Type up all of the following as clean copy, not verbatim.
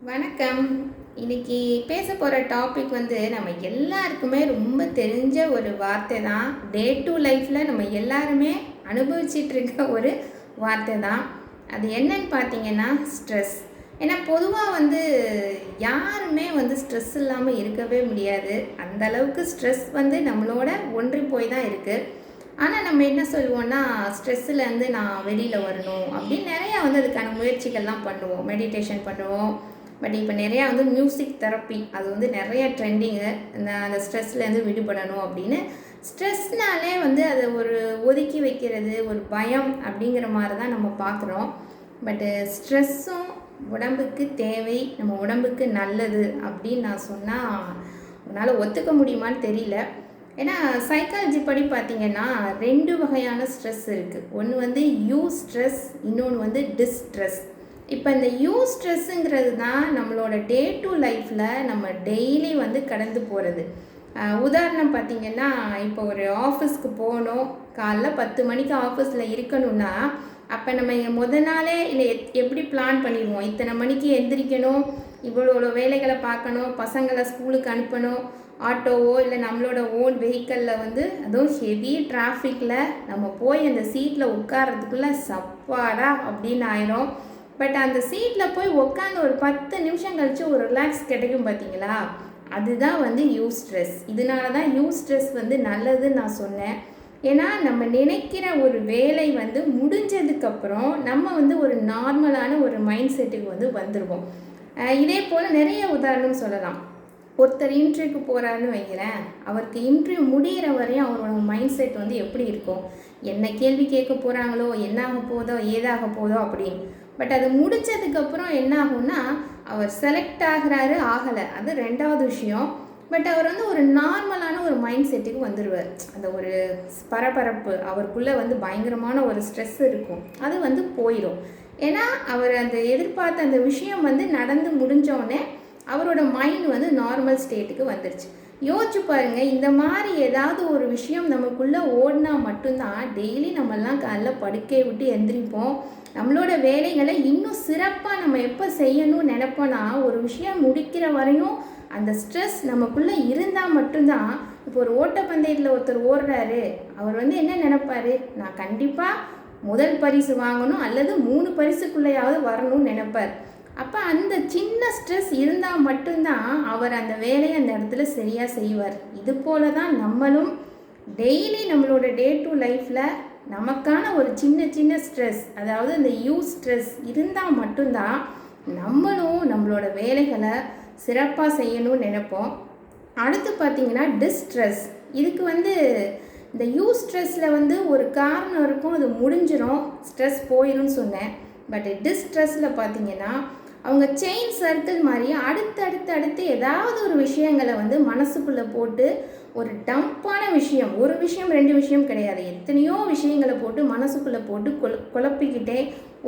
வணக்கம். இன்னைக்கு பேச போகிற டாபிக் வந்து நம்ம எல்லாருக்குமே ரொம்ப தெரிஞ்ச ஒரு வார்த்தை தான். டே டு லைஃப்பில் நம்ம எல்லாருமே அனுபவிச்சிட்டு இருக்க ஒரு வார்த்தை தான். அது என்னன்னு பார்த்தீங்கன்னா ஸ்ட்ரெஸ். ஏன்னா பொதுவாக வந்து யாருமே வந்து ஸ்ட்ரெஸ் இல்லாமல் இருக்கவே முடியாது. அந்த அளவுக்கு ஸ்ட்ரெஸ் வந்து நம்மளோட ஒன்றி போய் தான் இருக்குது. ஆனால் நம்ம என்ன சொல்லுவோம்னா ஸ்ட்ரெஸ்ஸுலேருந்து நான் வெளியில் வரணும் அப்படின்னு நிறையா வந்து அதுக்கான முயற்சிகள்லாம் பண்ணுவோம். மெடிடேஷன் பண்ணுவோம். பட் இப்போ நிறையா வந்து மியூசிக் தெரப்பி அது வந்து நிறைய ட்ரெண்டிங்கு. அந்த ஸ்ட்ரெஸ்லேருந்து விடுபடணும் அப்படின்னு ஸ்ட்ரெஸ்னாலே வந்து அதை ஒரு ஒதுக்கி வைக்கிறது, ஒரு பயம் அப்படிங்கிற மாதிரி தான் நம்ம பார்க்குறோம். பட்டு ஸ்ட்ரெஸ்ஸும் உடம்புக்கு தேவை, நம்ம உடம்புக்கு நல்லது அப்படின்னு நான் சொன்னால் உன்னால் ஒத்துக்க முடியுமான்னு தெரியல. ஏன்னா சைக்காலஜி படி பார்த்திங்கன்னா 2 வகையான ஸ்ட்ரெஸ் இருக்குது. ஒன்று வந்து யூ ஸ்ட்ரெஸ், இன்னொன்று வந்து டிஸ்ட்ரெஸ். இப்போ இந்த யூ ஸ்ட்ரெஸ்ஸுங்கிறது தான் நம்மளோட டே டு லைஃப்பில் நம்ம டெய்லி வந்து கடந்து போகிறது. உதாரணம் பார்த்திங்கன்னா, இப்போ ஒரு ஆஃபீஸ்க்கு போகணும், காலைல 10 மணிக்கு ஆஃபீஸில் இருக்கணும்னா அப்போ நம்ம நாளே இல்லை எப்படி பிளான் பண்ணிடுவோம். இத்தனை மணிக்கு எந்திரிக்கணும், இவ்வளோ வேலைகளை பார்க்கணும், பசங்களை ஸ்கூலுக்கு அனுப்பணும், ஆட்டோவோ இல்லை நம்மளோட ஓன் வெஹிக்கிளில் வந்து அதுவும் ஹெவி டிராஃபிக்கில் நம்ம போய் அந்த சீட்டில் உட்கார்றதுக்குள்ளே சப்பாடா அப்படின்னு ஆயிரும். பட் அந்த சீட்டில் போய் உட்காந்து ஒரு 10 நிமிஷம் கழித்து ஒரு ரிலாக்ஸ் கிடைக்கும் பார்த்தீங்களா, அதுதான் வந்து யூ ஸ்ட்ரெஸ். இதனால தான் யூ ஸ்ட்ரெஸ் வந்து நல்லதுன்னு நான் சொன்னேன். ஏன்னா நம்ம நினைக்கிற ஒரு வேலை வந்து முடிஞ்சதுக்கப்புறம் நம்ம வந்து ஒரு நார்மலான ஒரு மைண்ட் செட்டுக்கு வந்து வந்துடுவோம். இதே போல் நிறைய உதாரணம் சொல்லலாம். ஒருத்தர் இன்டர்வியூக்கு போகிறாருன்னு வைக்கிறேன், அவருக்கு இன்டர்வியூ முடிகிற வரையும் அவரோட மைண்ட் செட் வந்து எப்படி இருக்கும், என்ன கேள்வி கேட்க போகிறாங்களோ, என்ன ஆக போதோ, ஏதாக போதோ அப்படின்னு. பட் அது முடித்ததுக்கப்புறம் என்ன ஆகும்னா, அவர் செலக்ட் ஆகிறாரு ஆகலை, அது 2வது விஷயம். பட் அவர் வந்து ஒரு நார்மலான ஒரு மைண்ட் செட்டுக்கு வந்துடுவார். அந்த ஒரு பரபரப்பு அவருக்குள்ளே வந்து பயங்கரமான ஒரு ஸ்ட்ரெஸ் இருக்கும், அது வந்து போயிடும். ஏன்னா அவர் அந்த எதிர்பார்த்த அந்த விஷயம் வந்து நடந்து முடிஞ்சோடனே அவரோட மைண்ட் வந்து நார்மல் ஸ்டேட்டுக்கு வந்துடுச்சு. யோசிச்சு பாருங்கள், இந்த மாதிரி ஏதாவது ஒரு விஷயம் நமக்குள்ளே ஓடினா மட்டும்தான் டெய்லி நம்மெல்லாம் காலைல படுக்கையை விட்டு எந்திரிப்போம். நம்மளோட வேலைகளை இன்னும் சிறப்பாக நம்ம எப்போ செய்யணும்னு நினைப்போன்னா, ஒரு விஷயம் முடிக்கிற வரையும் அந்த ஸ்ட்ரெஸ் நமக்குள்ளே இருந்தால் மட்டும்தான். இப்போ ஒரு ஓட்டப்பந்தயத்தில் ஒருத்தர் ஓடுறாரு, அவர் வந்து என்ன நினைப்பார், நான் கண்டிப்பாக முதல் பரிசு வாங்கணும் அல்லது 3 பரிசுக்குள்ளேயாவது வரணும்னு நினைப்பார். அப்போ அந்த சின்ன ஸ்ட்ரெஸ் இருந்தால் மட்டும்தான் அவர் அந்த வேலையை அந்த இடத்துல சரியாக செய்வார். இது போல தான் நம்மளும் டெய்லி நம்மளோட டே டு லைஃப்பில் நமக்கான ஒரு சின்ன சின்ன ஸ்ட்ரெஸ், அதாவது இந்த யூ ஸ்ட்ரெஸ் இருந்தால் மட்டும்தான் நம்மளும் நம்மளோட வேலைகளை சிறப்பாக செய்யணும்னு நினைப்போம். அடுத்து பார்த்திங்கன்னா டிஸ்ட்ரெஸ். இதுக்கு வந்து இந்த யூ ஸ்ட்ரெஸ்ஸில் வந்து ஒரு காரணம் இருக்கும், அது முடிஞ்சிடும், ஸ்ட்ரெஸ் போயிடும்னு சொன்னேன். பட் டிஸ்ட்ரெஸ்ஸில் பார்த்திங்கன்னா அவங்க செயின் சர்க்கிள் மாதிரி அடுத்து ஏதாவது ஒரு விஷயங்களை வந்து மனசுக்குள்ளே போட்டு ஒரு டம்ப்பான விஷயம், ஒரு விஷயம் 2 விஷயம் கிடையாது, எத்தனையோ விஷயங்களை போட்டு மனசுக்குள்ளே போட்டு குழப்பிக்கிட்டே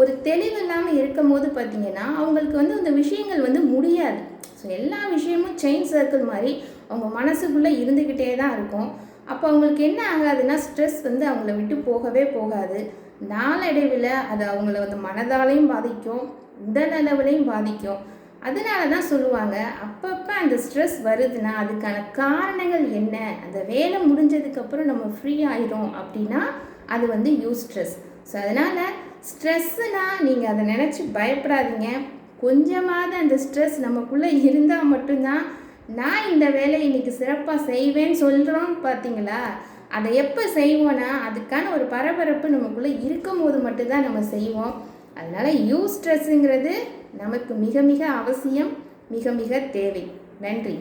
ஒரு தெளிவு இல்லாமல் இருக்கும் போது பார்த்திங்கன்னா அவங்களுக்கு வந்து அந்த விஷயங்கள் வந்து முடியாது. ஸோ எல்லா விஷயமும் செயின் சர்க்கிள் மாதிரி அவங்க மனசுக்குள்ளே இருந்துக்கிட்டே தான் இருக்கும். அப்போ அவங்களுக்கு என்ன ஆகாதுன்னா ஸ்ட்ரெஸ் வந்து அவங்கள விட்டு போகவே போகாது. நாளடைவில் அது அவங்கள வந்து மனதாலையும் பாதிக்கும், உடல் அளவுலையும் பாதிக்கும். அதனால தான் சொல்லுவாங்க, அப்பப்போ அந்த ஸ்ட்ரெஸ் வருதுன்னா அதுக்கான காரணங்கள் என்ன, அந்த வேலை முடிஞ்சதுக்கப்புறம் நம்ம ஃப்ரீ ஆயிரும் அப்படின்னா அது வந்து யூ ஸ்ட்ரெஸ். ஸோ அதனால் ஸ்ட்ரெஸ்ஸுனால் நீங்கள் அதை நினச்சி பயப்படாதீங்க. கொஞ்சமாவது அந்த ஸ்ட்ரெஸ் நமக்குள்ளே இருந்தால் மட்டும்தான் நான் இந்த வேலையை இன்றைக்கி சிறப்பாக செய்வேன்னு சொல்கிறோம் பார்த்தீங்களா, அதை எப்போ செய்வோன்னா அதுக்கான ஒரு பரபரப்பு நமக்குள்ளே இருக்கும் போது மட்டும்தான் நம்ம செய்வோம். அதனால் யூ ஸ்ட்ரெஸ்ஸுங்கிறது நமக்கு மிக மிக அவசியம், மிக மிக தேவை. நன்றி.